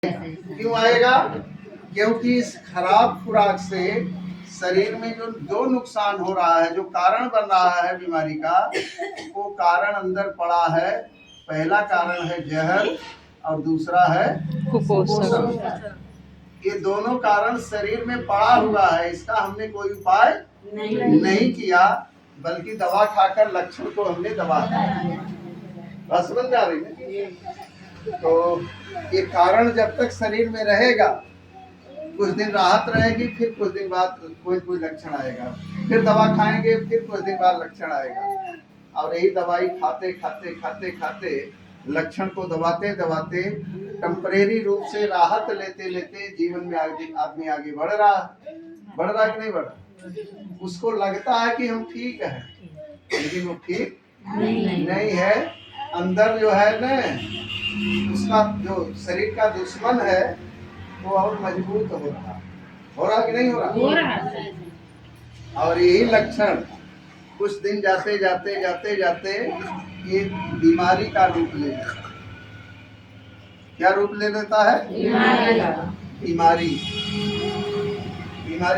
क्यों आएगा? क्योंकि इस खराब खुराक से शरीर में जो नुकसान हो रहा है, जो कारण बन रहा है बीमारी का, वो कारण अंदर पड़ा है। पहला कारण है जहर और दूसरा है कुपोषण। ये दोनों कारण शरीर में पड़ा हुआ है, इसका हमने कोई उपाय नहीं किया, बल्कि दवा खाकर लक्षण को हमने दबा दिया। बस समझ जा रही है? तो ये कारण जब तक शरीर में रहेगा, कुछ दिन राहत रहेगी, फिर कुछ दिन बाद कोई लक्षण आएगा, फिर दवा खाएंगे, फिर कुछ दिन बाद लक्षण आएगा। और यही दवाई खाते खाते खाते खाते लक्षण को दबाते दबाते टेम्परेरी रूप से राहत लेते लेते जीवन में आदमी आगे बढ़ रहा कि नहीं बढ़ रहा? उसको लगता है कि हम ठीक है, लेकिन वो ठीक नहीं है। अंदर जो है ना, उसका जो शरीर का दुश्मन है वो और मजबूत हो रहा कि नहीं हो रहा? और यही लक्षण कुछ दिन जाते जाते जाते जाते ये बीमारी का रूप ले लेता है। क्या रूप ले लेता है? बीमारी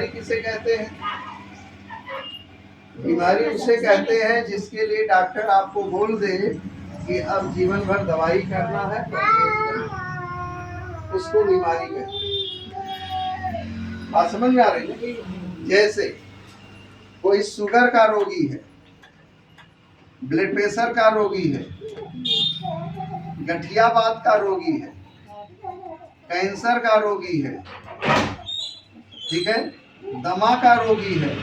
किसे कहते हैं? बीमारी उसे कहते हैं जिसके लिए डॉक्टर आपको बोल दे कि अब जीवन भर दवाई करना है, उसको बीमारी कहते हैं। बात समझ में आ रही है? जैसे कोई शुगर का रोगी है, ब्लड प्रेशर का रोगी है, गठियावात का रोगी है, कैंसर का रोगी है, ठीक है, दमा का रोगी है,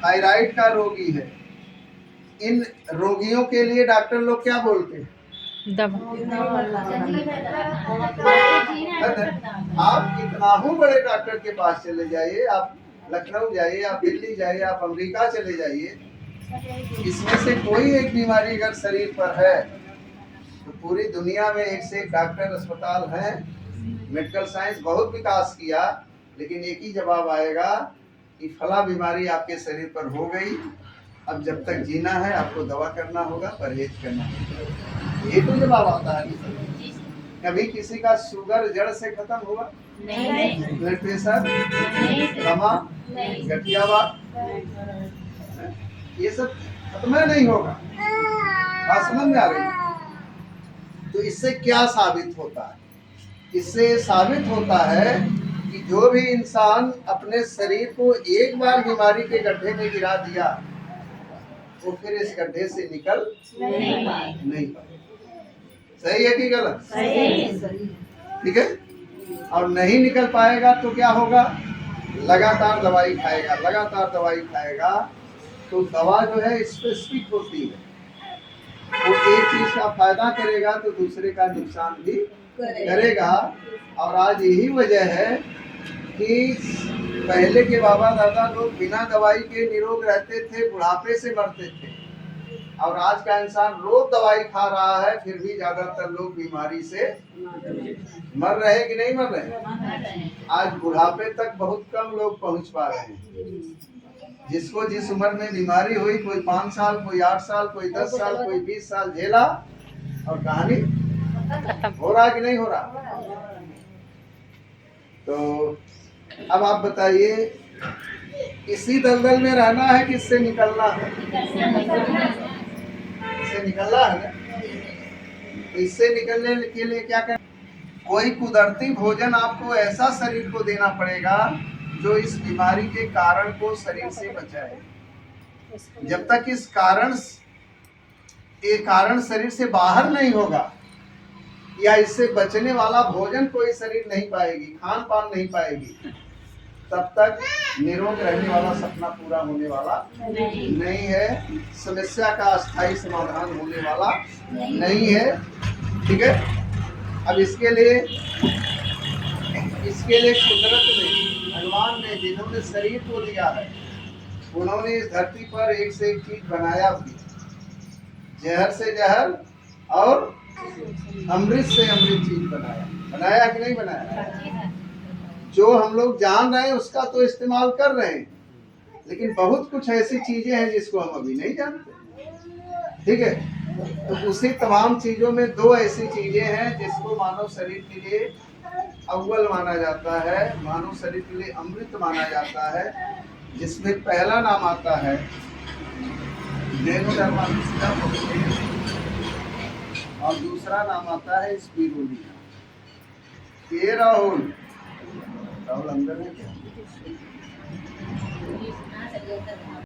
थायराइड का रोगी है। इन रोगियों के लिए डॉक्टर लोग क्या बोलते हैं? आप कितना ही बड़े डॉक्टर के पास चले जाइए, आप लखनऊ जाइए, आप दिल्ली जाइए, आप अमेरिका चले जाइए, इसमें से कोई एक बीमारी अगर शरीर पर है तो पूरी दुनिया में एक से एक डॉक्टर अस्पताल हैं, मेडिकल साइंस बहुत विकास किया, लेकिन एक ही जवाब आएगा कि फला बीमारी आपके शरीर पर हो गई, अब जब तक जीना है आपको दवा करना होगा, परहेज करना होगा। ये तो जवाब आता है। कभी किसी का शुगर जड़ से खत्म हुआ? नहीं। ब्लड प्रेशर, दमा, गठियावात, ये सब खत्म नहीं होगा। बात समझ में आ रही है? तो इससे क्या साबित होता है? इससे साबित होता है कि जो भी इंसान अपने शरीर को एक बार बीमारी के गड्ढे में गिरा दिया, वो फिर इस गड्ढे से निकल नहीं पाए। सही है कि गलत? सही। ठीक है। और नहीं निकल पाएगा तो क्या होगा? लगातार दवाई खाएगा, तो दवा जो है स्पेसिफिक होती है, वो एक चीज का फायदा करेगा तो दूसरे का नुकसान भी करेगा। और आज यही वजह है कि पहले के बाबा दादा लोग बिना दवाई के निरोग रहते थे, बुढ़ापे से मरते थे, और आज का इंसान रोज दवाई खा रहा है, फिर भी ज्यादातर लोग बीमारी से मर रहे हैं कि नहीं मर रहे? आज बुढ़ापे तक बहुत कम लोग पहुंच पा रहे हैं। जिसको जिस उम्र में बीमारी हुई, कोई 5 साल, कोई 8 साल, कोई 10 साल, कोई 20 साल झेला, और कहानी हो रहा कि नहीं हो रहा? तो अब आप बताइए, इसी दलदल में रहना है कि इससे निकलना है? इससे निकलना है ना? इससे निकलने के लिए क्या करना? कोई कुदरती भोजन आपको ऐसा शरीर को देना पड़ेगा जो इस बीमारी के कारण को शरीर से बचाए। जब तक इस कारण शरीर से बाहर नहीं होगा, या इससे बचने वाला भोजन कोई शरीर नहीं पाएगी, खान पान नहीं पाएगी, तब तक निरोग रहने वाला सपना पूरा होने वाला नहीं है, समस्या का अस्थायी समाधान होने वाला नहीं है। ठीक है। अब इसके लिए कुदरत ने, भगवान ने, जिन्होंने शरीर को दिया है, उन्होंने इस धरती पर एक से एक चीज बनाया भी, जहर से जहर और अमृत से अमृत चीज बनाया कि नहीं बनाया? जो हम लोग जान रहे हैं उसका तो इस्तेमाल कर रहे हैं, लेकिन बहुत कुछ ऐसी चीजें हैं जिसको हम अभी नहीं जानते। ठीक है। तो उसी तमाम चीजों में 2 ऐसी चीजें हैं जिसको मानव शरीर के लिए अव्वल माना जाता है, मानव शरीर के लिए अमृत माना जाता है, जिसमें पहला नाम आता है नेनुधर्मानुष्का और दूसरा नाम आता है स्पिरुलिना। ये राहुल अंदर है क्या?